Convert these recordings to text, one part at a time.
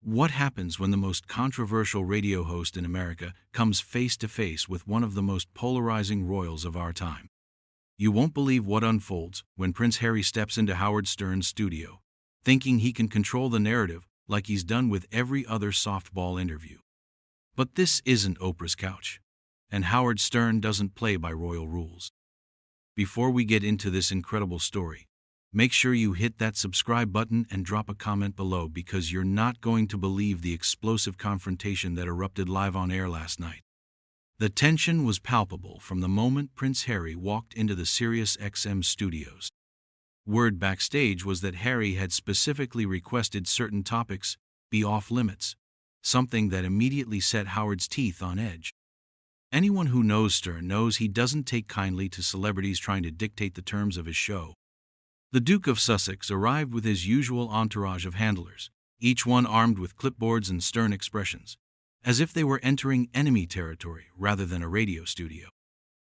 What happens when the most controversial radio host in America comes face to face with one of the most polarizing royals of our time? You won't believe what unfolds when Prince Harry steps into Howard Stern's studio, thinking he can control the narrative like he's done with every other softball interview. But this isn't Oprah's couch, and Howard Stern doesn't play by royal rules. Before we get into this incredible story, make sure you hit that subscribe button and drop a comment below, because you're not going to believe the explosive confrontation that erupted live on air last night. The tension was palpable from the moment Prince Harry walked into the SiriusXM studios. Word backstage was that Harry had specifically requested certain topics be off limits, something that immediately set Howard's teeth on edge. Anyone who knows Stern knows he doesn't take kindly to celebrities trying to dictate the terms of his show. The Duke of Sussex arrived with his usual entourage of handlers, each one armed with clipboards and stern expressions, as if they were entering enemy territory rather than a radio studio.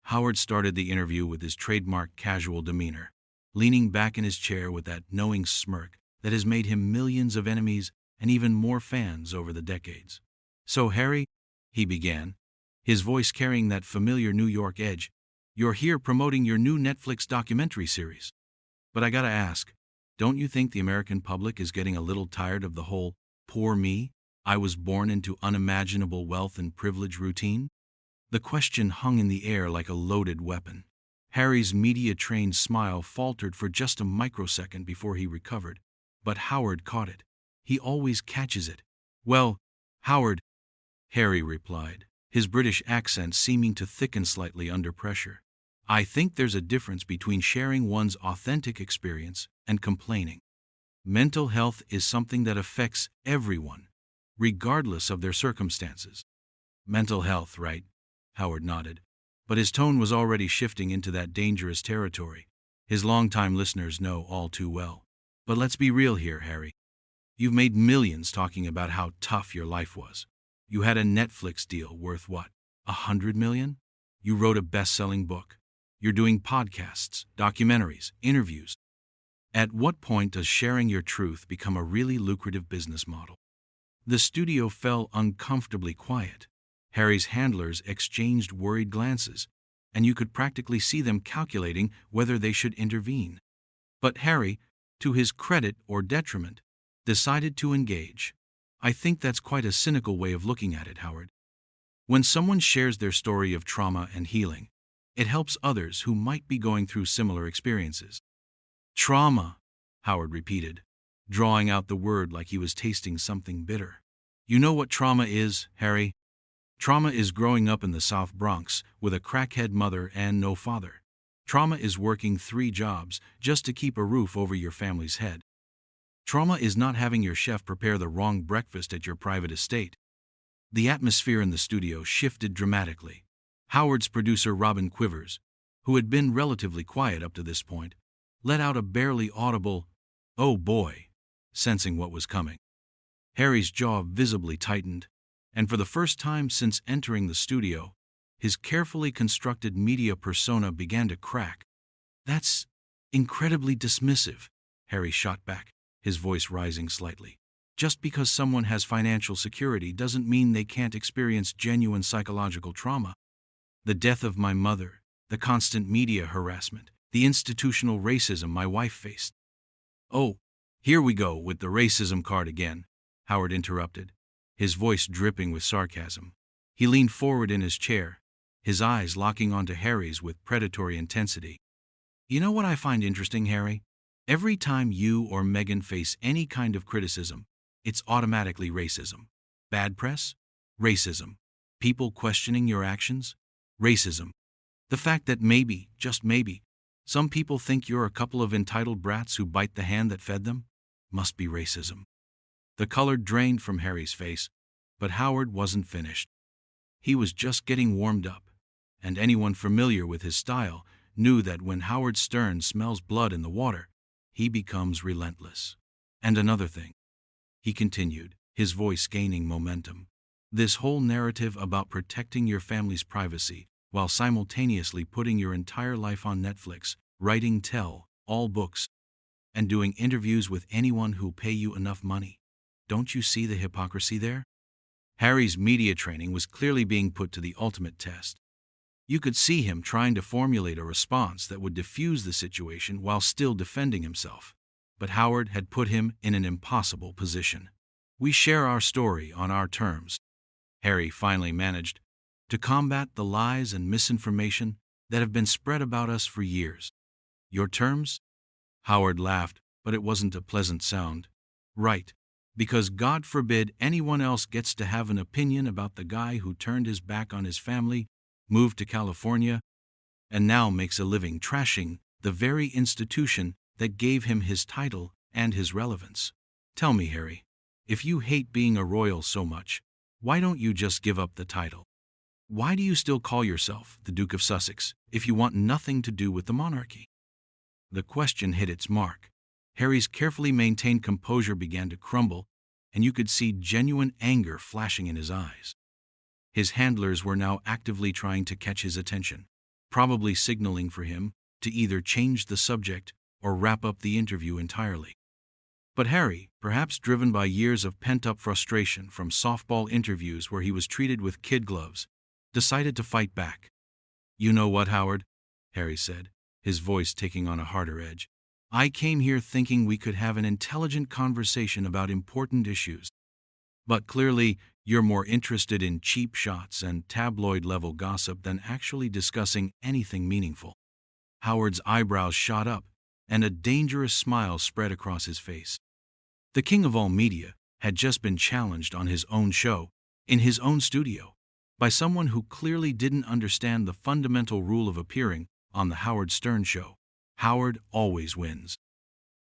Howard started the interview with his trademark casual demeanor, leaning back in his chair with that knowing smirk that has made him millions of enemies and even more fans over the decades. "So, Harry," he began, his voice carrying that familiar New York edge, "you're here promoting your new Netflix documentary series. But I gotta ask, don't you think the American public is getting a little tired of the whole, 'poor me, I was born into unimaginable wealth and privilege' routine?" The question hung in the air like a loaded weapon. Harry's media-trained smile faltered for just a microsecond before he recovered, but Howard caught it. He always catches it. "Well, Howard," Harry replied, his British accent seeming to thicken slightly under pressure, "I think there's a difference between sharing one's authentic experience and complaining. Mental health is something that affects everyone, regardless of their circumstances." "Mental health, right?" Howard nodded, but his tone was already shifting into that dangerous territory his longtime listeners know all too well. "But let's be real here, Harry. You've made millions talking about how tough your life was. You had a Netflix deal worth what, $100 million? You wrote a best-selling book. You're doing podcasts, documentaries, interviews. At what point does sharing your truth become a really lucrative business model?" The studio fell uncomfortably quiet. Harry's handlers exchanged worried glances, and you could practically see them calculating whether they should intervene. But Harry, to his credit or detriment, decided to engage. "I think that's quite a cynical way of looking at it, Howard. When someone shares their story of trauma and healing, it helps others who might be going through similar experiences." "Trauma," Howard repeated, drawing out the word like he was tasting something bitter. "You know what trauma is, Harry? Trauma is growing up in the South Bronx with a crackhead mother and no father. Trauma is working 3 jobs just to keep a roof over your family's head. Trauma is not having your chef prepare the wrong breakfast at your private estate." The atmosphere in the studio shifted dramatically. Howard's producer Robin Quivers, who had been relatively quiet up to this point, let out a barely audible, "Oh boy," sensing what was coming. Harry's jaw visibly tightened, and for the first time since entering the studio, his carefully constructed media persona began to crack. "That's incredibly dismissive," Harry shot back, his voice rising slightly. "Just because someone has financial security doesn't mean they can't experience genuine psychological trauma. The death of my mother, the constant media harassment, the institutional racism my wife faced." "Oh, here we go with the racism card again," Howard interrupted, his voice dripping with sarcasm. He leaned forward in his chair, his eyes locking onto Harry's with predatory intensity. "You know what I find interesting, Harry? Every time you or Meghan face any kind of criticism, it's automatically racism. Bad press? Racism. People questioning your actions? Racism. The fact that maybe, just maybe, some people think you're a couple of entitled brats who bite the hand that fed them? Must be racism." The color drained from Harry's face, but Howard wasn't finished. He was just getting warmed up, and anyone familiar with his style knew that when Howard Stern smells blood in the water, he becomes relentless. "And another thing," he continued, his voice gaining momentum, "this whole narrative about protecting your family's privacy while simultaneously putting your entire life on Netflix, writing tell-all books, and doing interviews with anyone who'll pay you enough money. Don't you see the hypocrisy there? Harry's media training was clearly being put to the ultimate test. You could see him trying to formulate a response that would diffuse the situation while still defending himself. But Howard had put him in an impossible position. We share our story on our terms, Harry finally managed, to combat the lies and misinformation that have been spread about us for years. Your terms? Howard laughed, but it wasn't a pleasant sound. Right, because God forbid anyone else gets to have an opinion about the guy who turned his back on his family, moved to California, and now makes a living trashing the very institution that gave him his title and his relevance. Tell me, Harry, if you hate being a royal so much, why don't you just give up the title? Why do you still call yourself the Duke of Sussex if you want nothing to do with the monarchy? The question hit its mark. Harry's carefully maintained composure began to crumble, and you could see genuine anger flashing in his eyes. His handlers were now actively trying to catch his attention, probably signaling for him to either change the subject or wrap up the interview entirely. But Harry, perhaps driven by years of pent-up frustration from softball interviews where he was treated with kid gloves, decided to fight back. You know what, Howard? Harry said, his voice taking on a harder edge. I came here thinking we could have an intelligent conversation about important issues. But clearly, you're more interested in cheap shots and tabloid-level gossip than actually discussing anything meaningful. Howard's eyebrows shot up, and a dangerous smile spread across his face. The king of all media had just been challenged on his own show, in his own studio, by someone who clearly didn't understand the fundamental rule of appearing on the Howard Stern show. Howard always wins.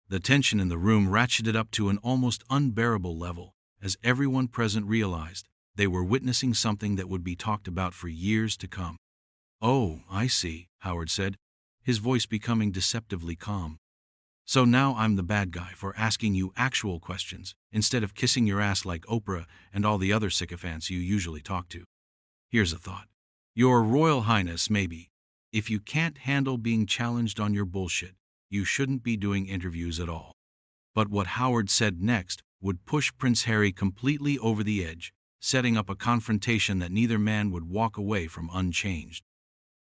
The tension in the room ratcheted up to an almost unbearable level as everyone present realized they were witnessing something that would be talked about for years to come. Oh, I see, Howard said, his voice becoming deceptively calm. So now I'm the bad guy for asking you actual questions instead of kissing your ass like Oprah and all the other sycophants you usually talk to. Here's a thought. Your Royal Highness, maybe. If you can't handle being challenged on your bullshit, you shouldn't be doing interviews at all. But what Howard said next would push Prince Harry completely over the edge, setting up a confrontation that neither man would walk away from unchanged.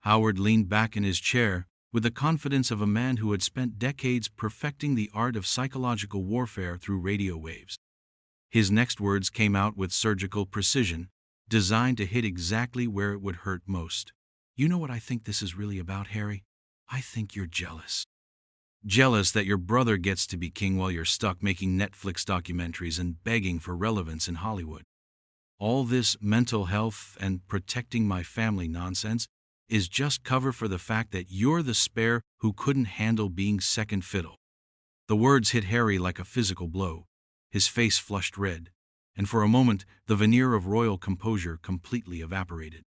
Howard leaned back in his chair with the confidence of a man who had spent decades perfecting the art of psychological warfare through radio waves. His next words came out with surgical precision, designed to hit exactly where it would hurt most. You know what I think this is really about, Harry? I think you're jealous. Jealous that your brother gets to be king while you're stuck making Netflix documentaries and begging for relevance in Hollywood. All this mental health and protecting my family nonsense is just cover for the fact that you're the spare who couldn't handle being second fiddle. The words hit Harry like a physical blow. His face flushed red, and for a moment the veneer of royal composure completely evaporated.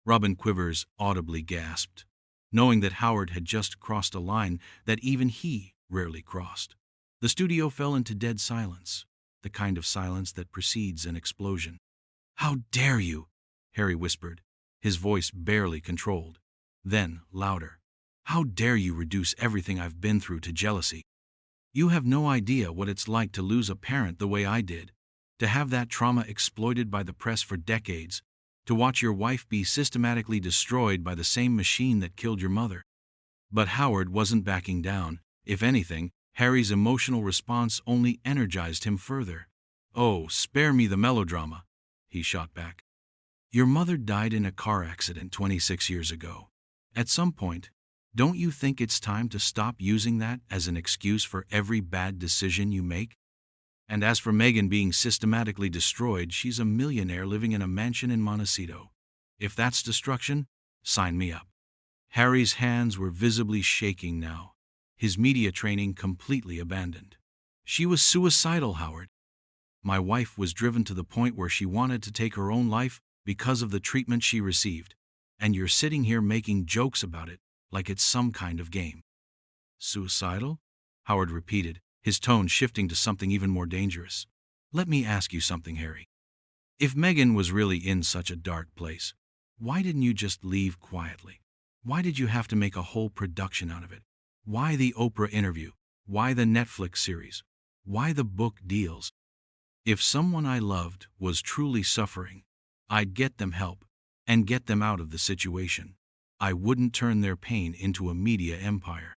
Robin Quivers audibly gasped, knowing that Howard had just crossed a line that even he rarely crossed. The studio fell into dead silence, the kind of silence that precedes an explosion. "How dare you?" Harry whispered, his voice barely controlled. Then, louder. "How dare you reduce everything I've been through to jealousy? You have no idea what it's like to lose a parent the way I did, to have that trauma exploited by the press for decades, to watch your wife be systematically destroyed by the same machine that killed your mother." But Howard wasn't backing down. If anything, Harry's emotional response only energized him further. "Oh, spare me the melodrama," he shot back. "Your mother died in a car accident 26 years ago. At some point, don't you think it's time to stop using that as an excuse for every bad decision you make? And as for Meghan being systematically destroyed, she's a millionaire living in a mansion in Montecito. If that's destruction, sign me up." Harry's hands were visibly shaking now, his media training completely abandoned. "She was suicidal, Howard. My wife was driven to the point where she wanted to take her own life because of the treatment she received, and you're sitting here making jokes about it like it's some kind of game." "Suicidal?" Howard repeated, his tone shifting to something even more dangerous. "Let me ask you something, Harry. If Meghan was really in such a dark place, why didn't you just leave quietly? Why did you have to make a whole production out of it? Why the Oprah interview? Why the Netflix series? Why the book deals? If someone I loved was truly suffering, I'd get them help and get them out of the situation. I wouldn't turn their pain into a media empire.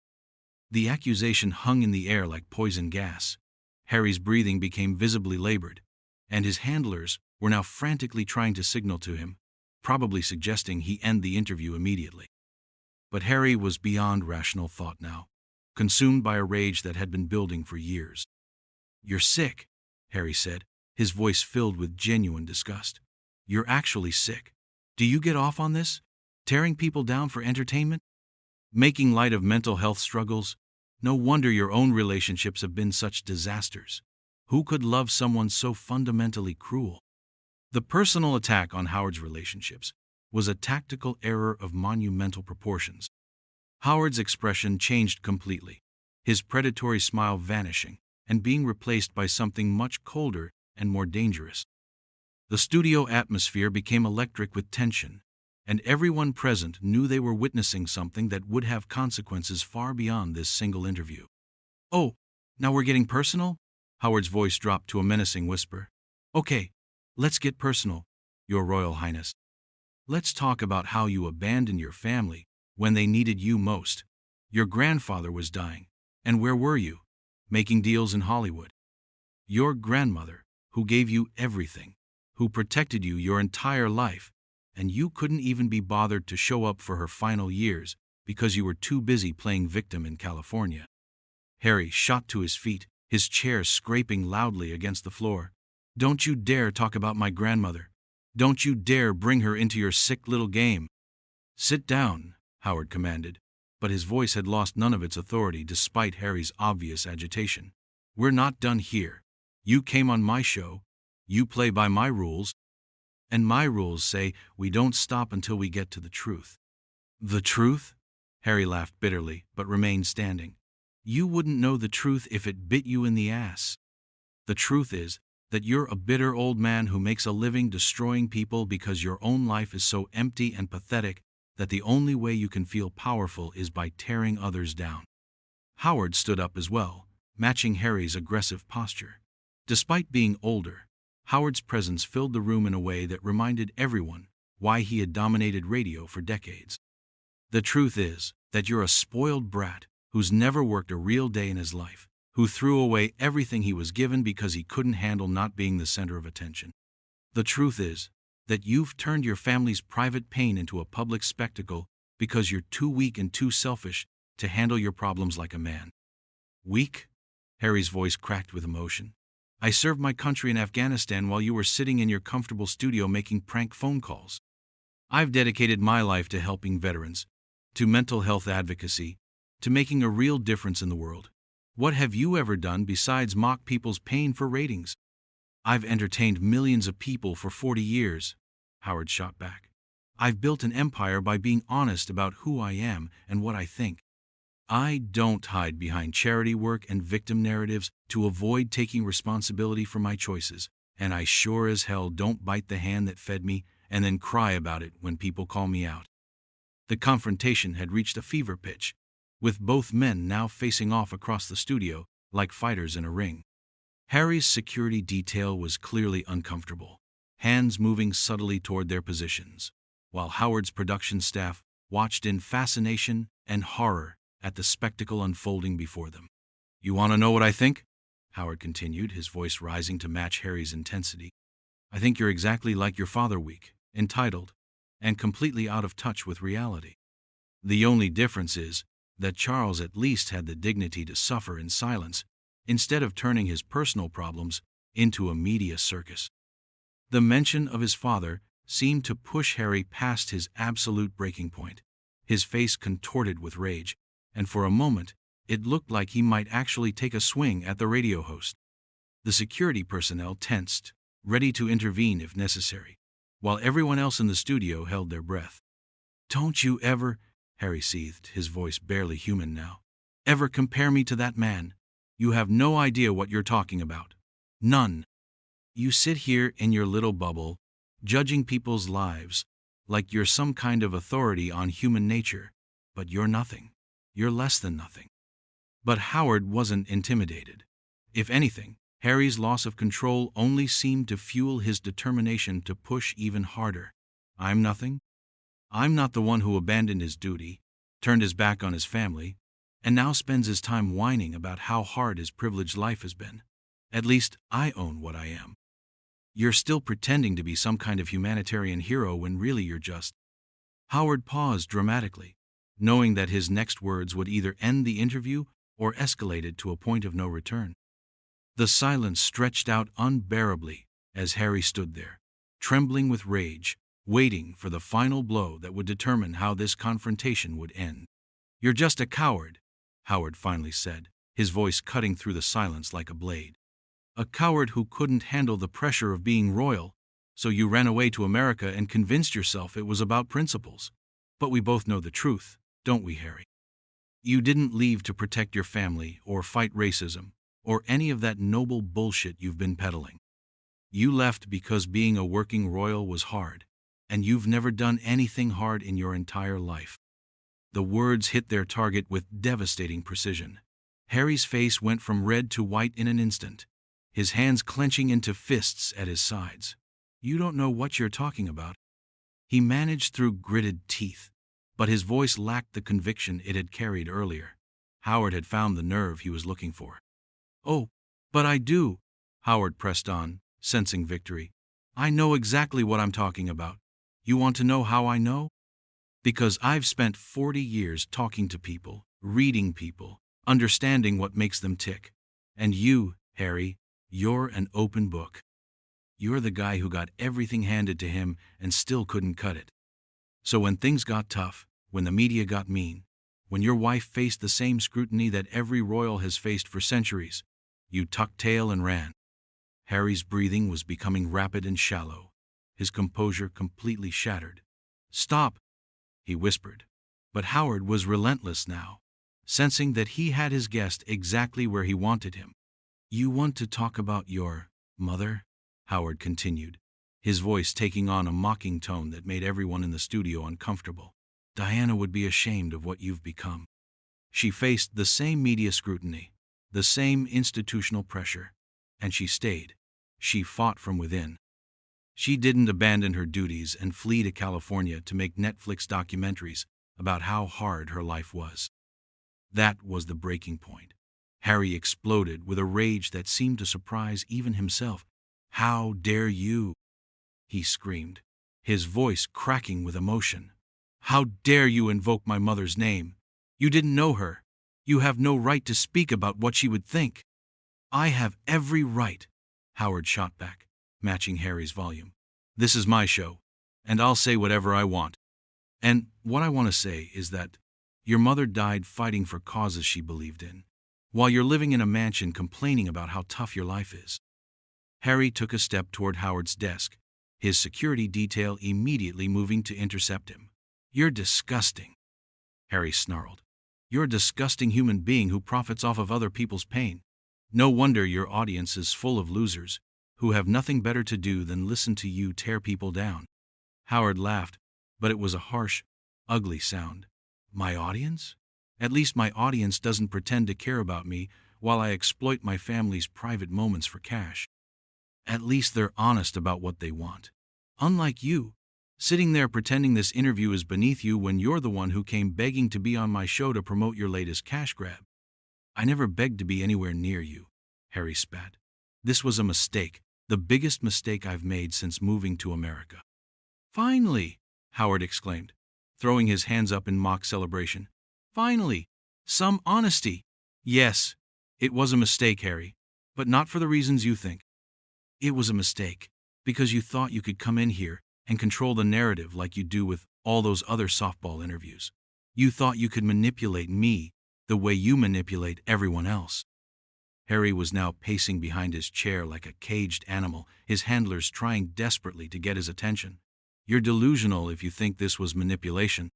The accusation hung in the air like poison gas. Harry's breathing became visibly labored, and his handlers were now frantically trying to signal to him, probably suggesting he end the interview immediately. But Harry was beyond rational thought now, consumed by a rage that had been building for years. "You're sick," Harry said, his voice filled with genuine disgust. "You're actually sick. Do you get off on this? Tearing people down for entertainment? Making light of mental health struggles? No wonder your own relationships have been such disasters. Who could love someone so fundamentally cruel?" The personal attack on Howard's relationships was a tactical error of monumental proportions. Howard's expression changed completely, his predatory smile vanishing and being replaced by something much colder and more dangerous. The studio atmosphere became electric with tension, and everyone present knew they were witnessing something that would have consequences far beyond this single interview. "Oh, now we're getting personal?" Howard's voice dropped to a menacing whisper. "Okay, let's get personal, Your Royal Highness. Let's talk about how you abandoned your family when they needed you most. Your grandfather was dying, and where were you? Making deals in Hollywood. Your grandmother, who gave you everything, who protected you your entire life, and you couldn't even be bothered to show up for her final years because you were too busy playing victim in California." Harry shot to his feet, his chair scraping loudly against the floor. "Don't you dare talk about my grandmother. Don't you dare bring her into your sick little game." "Sit down," Howard commanded, but his voice had lost none of its authority despite Harry's obvious agitation. "We're not done here. You came on my show. You play by my rules. And my rules say we don't stop until we get to the truth." "The truth?" Harry laughed bitterly, but remained standing. "You wouldn't know the truth if it bit you in the ass. The truth is that you're a bitter old man who makes a living destroying people because your own life is so empty and pathetic that the only way you can feel powerful is by tearing others down." Howard stood up as well, matching Harry's aggressive posture. Despite being older, Howard's presence filled the room in a way that reminded everyone why he had dominated radio for decades. "The truth is that you're a spoiled brat who's never worked a real day in his life, who threw away everything he was given because he couldn't handle not being the center of attention. The truth is that you've turned your family's private pain into a public spectacle because you're too weak and too selfish to handle your problems like a man." "Weak?" Harry's voice cracked with emotion. "I served my country in Afghanistan while you were sitting in your comfortable studio making prank phone calls. I've dedicated my life to helping veterans, to mental health advocacy, to making a real difference in the world. What have you ever done besides mock people's pain for ratings?" "I've entertained millions of people for 40 years, Howard shot back. "I've built an empire by being honest about who I am and what I think. I don't hide behind charity work and victim narratives to avoid taking responsibility for my choices, and I sure as hell don't bite the hand that fed me and then cry about it when people call me out." The confrontation had reached a fever pitch, with both men now facing off across the studio like fighters in a ring. Harry's security detail was clearly uncomfortable, hands moving subtly toward their positions, while Howard's production staff watched in fascination and horror at the spectacle unfolding before them. "You want to know what I think?" Howard continued, his voice rising to match Harry's intensity. "I think you're exactly like your father, weak, entitled, and completely out of touch with reality. The only difference is that Charles at least had the dignity to suffer in silence, instead of turning his personal problems into a media circus." The mention of his father seemed to push Harry past his absolute breaking point. His face contorted with rage, and for a moment, it looked like he might actually take a swing at the radio host. The security personnel tensed, ready to intervene if necessary, while everyone else in the studio held their breath. "Don't you ever," Harry seethed, his voice barely human now, "ever compare me to that man. You have no idea what you're talking about. None. You sit here in your little bubble, judging people's lives like you're some kind of authority on human nature, but you're nothing. You're less than nothing." But Howard wasn't intimidated. If anything, Harry's loss of control only seemed to fuel his determination to push even harder. I'm nothing. I'm not the one who abandoned his duty, turned his back on his family, and now spends his time whining about how hard his privileged life has been. At least I own what I am. You're still pretending to be some kind of humanitarian hero when really you're just... Howard paused dramatically, knowing that his next words would either end the interview or escalate it to a point of no return. The silence stretched out unbearably as Harry stood there, trembling with rage, waiting for the final blow that would determine how this confrontation would end. You're just a coward, Howard finally said, his voice cutting through the silence like a blade. A coward who couldn't handle the pressure of being royal, so you ran away to America and convinced yourself it was about principles. But we both know the truth, don't we, Harry? You didn't leave to protect your family or fight racism or any of that noble bullshit you've been peddling. You left because being a working royal was hard, and you've never done anything hard in your entire life. The words hit their target with devastating precision. Harry's face went from red to white in an instant, his hands clenching into fists at his sides. You don't know what you're talking about. He managed through gritted teeth, but his voice lacked the conviction it had carried earlier. Howard had found the nerve he was looking for. Oh, but I do, Howard pressed on, sensing victory. I know exactly what I'm talking about. You want to know how I know? Because I've spent 40 years talking to people, reading people, understanding what makes them tick. And you, Harry, you're an open book. You're the guy who got everything handed to him and still couldn't cut it. So when things got tough, when the media got mean, when your wife faced the same scrutiny that every royal has faced for centuries, you tucked tail and ran. Harry's breathing was becoming rapid and shallow, his composure completely shattered. Stop, he whispered. But Howard was relentless now, sensing that he had his guest exactly where he wanted him. You want to talk about your mother? Howard continued, his voice taking on a mocking tone that made everyone in the studio uncomfortable. Diana would be ashamed of what you've become. She faced the same media scrutiny, the same institutional pressure, and she stayed. She fought from within. She didn't abandon her duties and flee to California to make Netflix documentaries about how hard her life was. That was the breaking point. Harry exploded with a rage that seemed to surprise even himself. How dare you? He screamed, his voice cracking with emotion. How dare you invoke my mother's name? You didn't know her. You have no right to speak about what she would think. I have every right, Howard shot back, matching Harry's volume. This is my show, and I'll say whatever I want. And what I want to say is that your mother died fighting for causes she believed in, while you're living in a mansion complaining about how tough your life is. Harry took a step toward Howard's desk, his security detail immediately moving to intercept him. You're disgusting, Harry snarled. You're a disgusting human being who profits off of other people's pain. No wonder your audience is full of losers who have nothing better to do than listen to you tear people down. Howard laughed, but it was a harsh, ugly sound. My audience? At least my audience doesn't pretend to care about me while I exploit my family's private moments for cash. At least they're honest about what they want. Unlike you, sitting there pretending this interview is beneath you when you're the one who came begging to be on my show to promote your latest cash grab. I never begged to be anywhere near you, Harry spat. This was a mistake, the biggest mistake I've made since moving to America. Finally, Howard exclaimed, throwing his hands up in mock celebration. Finally, some honesty. Yes, it was a mistake, Harry, but not for the reasons you think. It was a mistake because you thought you could come in here and control the narrative like you do with all those other softball interviews. You thought you could manipulate me the way you manipulate everyone else. Harry was now pacing behind his chair like a caged animal, his handlers trying desperately to get his attention. You're delusional if you think this was manipulation,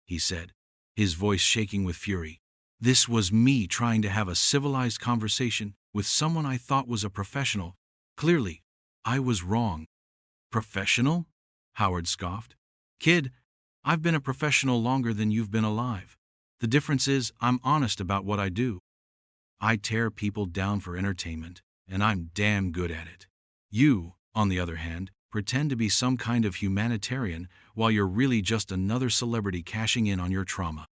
he said, his voice shaking with fury. This was me trying to have a civilized conversation with someone I thought was a professional. Clearly, I was wrong. Professional? Howard scoffed. Kid, I've been a professional longer than you've been alive. The difference is I'm honest about what I do. I tear people down for entertainment, and I'm damn good at it. You, on the other hand, pretend to be some kind of humanitarian while you're really just another celebrity cashing in on your trauma.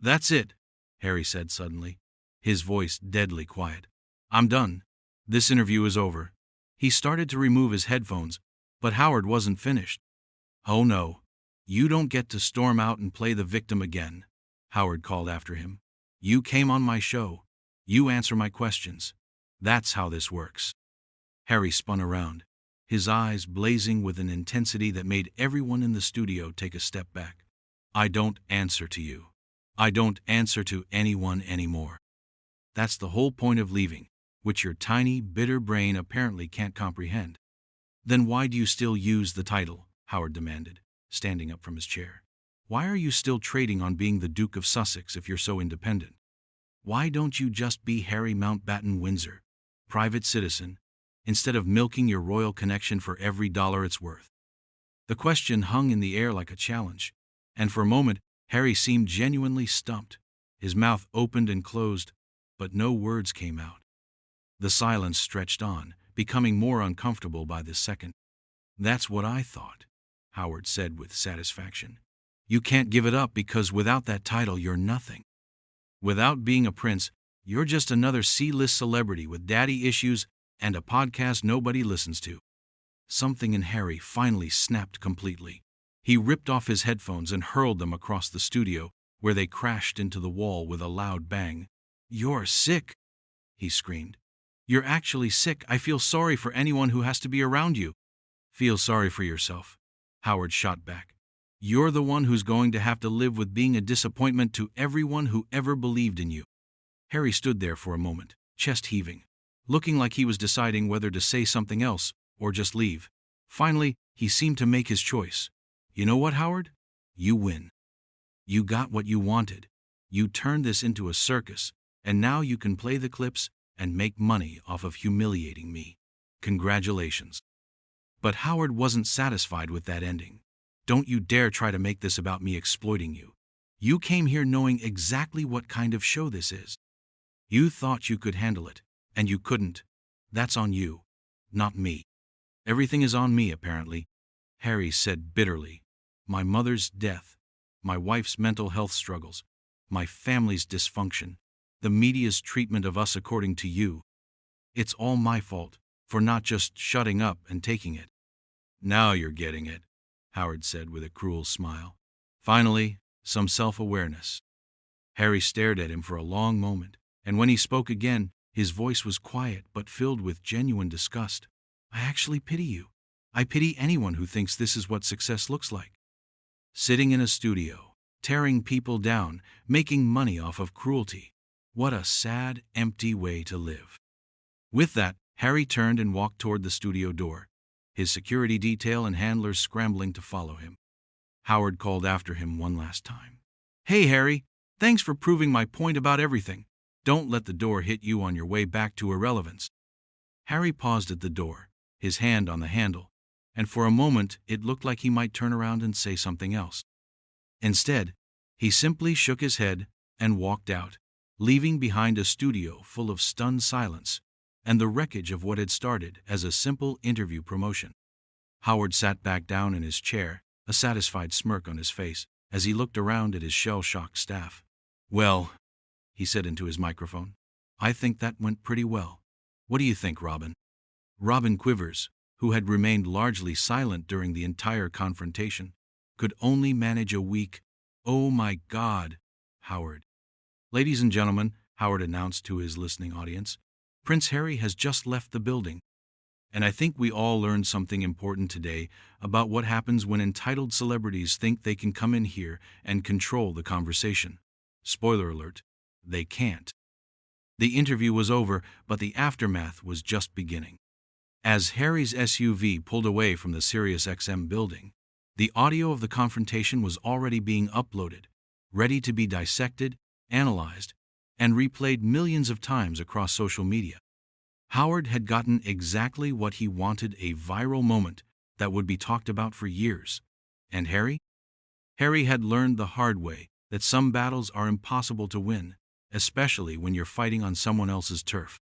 That's it, Harry said suddenly, his voice deadly quiet. I'm done. This interview is over. He started to remove his headphones, but Howard wasn't finished. Oh no, you don't get to storm out and play the victim again, Howard called after him. You came on my show. You answer my questions. That's how this works. Harry spun around, his eyes blazing with an intensity that made everyone in the studio take a step back. I don't answer to you. I don't answer to anyone anymore. That's the whole point of leaving, which your tiny, bitter brain apparently can't comprehend. Then why do you still use the title? Howard demanded, standing up from his chair. Why are you still trading on being the Duke of Sussex if you're so independent? Why don't you just be Harry Mountbatten Windsor, private citizen, instead of milking your royal connection for every dollar it's worth? The question hung in the air like a challenge, and for a moment Harry seemed genuinely stumped. His mouth opened and closed, but no words came out. The silence stretched on, becoming more uncomfortable by the second. That's what I thought, Howard said with satisfaction. You can't give it up because without that title you're nothing. Without being a prince, you're just another C-list celebrity with daddy issues and a podcast nobody listens to. Something in Harry finally snapped completely. He ripped off his headphones and hurled them across the studio, where they crashed into the wall with a loud bang. You're sick, he screamed. You're actually sick. I feel sorry for anyone who has to be around you. Feel sorry for yourself, Howard shot back. You're the one who's going to have to live with being a disappointment to everyone who ever believed in you. Harry stood there for a moment, chest heaving, looking like he was deciding whether to say something else or just leave. Finally, he seemed to make his choice. You know what, Howard? You win. You got what you wanted. You turned this into a circus, and now you can play the clips and make money off of humiliating me. Congratulations. But Howard wasn't satisfied with that ending. Don't you dare try to make this about me exploiting you. You came here knowing exactly what kind of show this is. You thought you could handle it, and you couldn't. That's on you, not me. Everything is on me, apparently, Harry said bitterly. My mother's death, my wife's mental health struggles, my family's dysfunction, the media's treatment of us according to you. It's all my fault for not just shutting up and taking it. Now you're getting it, Howard said with a cruel smile. Finally, some self-awareness. Harry stared at him for a long moment, and when he spoke again, his voice was quiet but filled with genuine disgust. I actually pity you. I pity anyone who thinks this is what success looks like. Sitting in a studio, tearing people down, making money off of cruelty. What a sad, empty way to live. With that, Harry turned and walked toward the studio door, his security detail and handlers scrambling to follow him. Howard called after him one last time. Hey, Harry, thanks for proving my point about everything. Don't let the door hit you on your way back to irrelevance. Harry paused at the door, his hand on the handle, and for a moment it looked like he might turn around and say something else. Instead, he simply shook his head and walked out, leaving behind a studio full of stunned silence and the wreckage of what had started as a simple interview promotion. Howard sat back down in his chair, a satisfied smirk on his face, as he looked around at his shell-shocked staff. Well, he said into his microphone, I think that went pretty well. What do you think, Robin? Robin Quivers, who had remained largely silent during the entire confrontation, could only manage a weak, "Oh my God, Howard." Ladies and gentlemen, Howard announced to his listening audience, Prince Harry has just left the building. And I think we all learned something important today about what happens when entitled celebrities think they can come in here and control the conversation. Spoiler alert, they can't. The interview was over, but the aftermath was just beginning. As Harry's SUV pulled away from the SiriusXM building, the audio of the confrontation was already being uploaded, ready to be dissected, analyzed, and replayed millions of times across social media. Howard had gotten exactly what he wanted, a viral moment that would be talked about for years. And Harry? Harry had learned the hard way that some battles are impossible to win, especially when you're fighting on someone else's turf.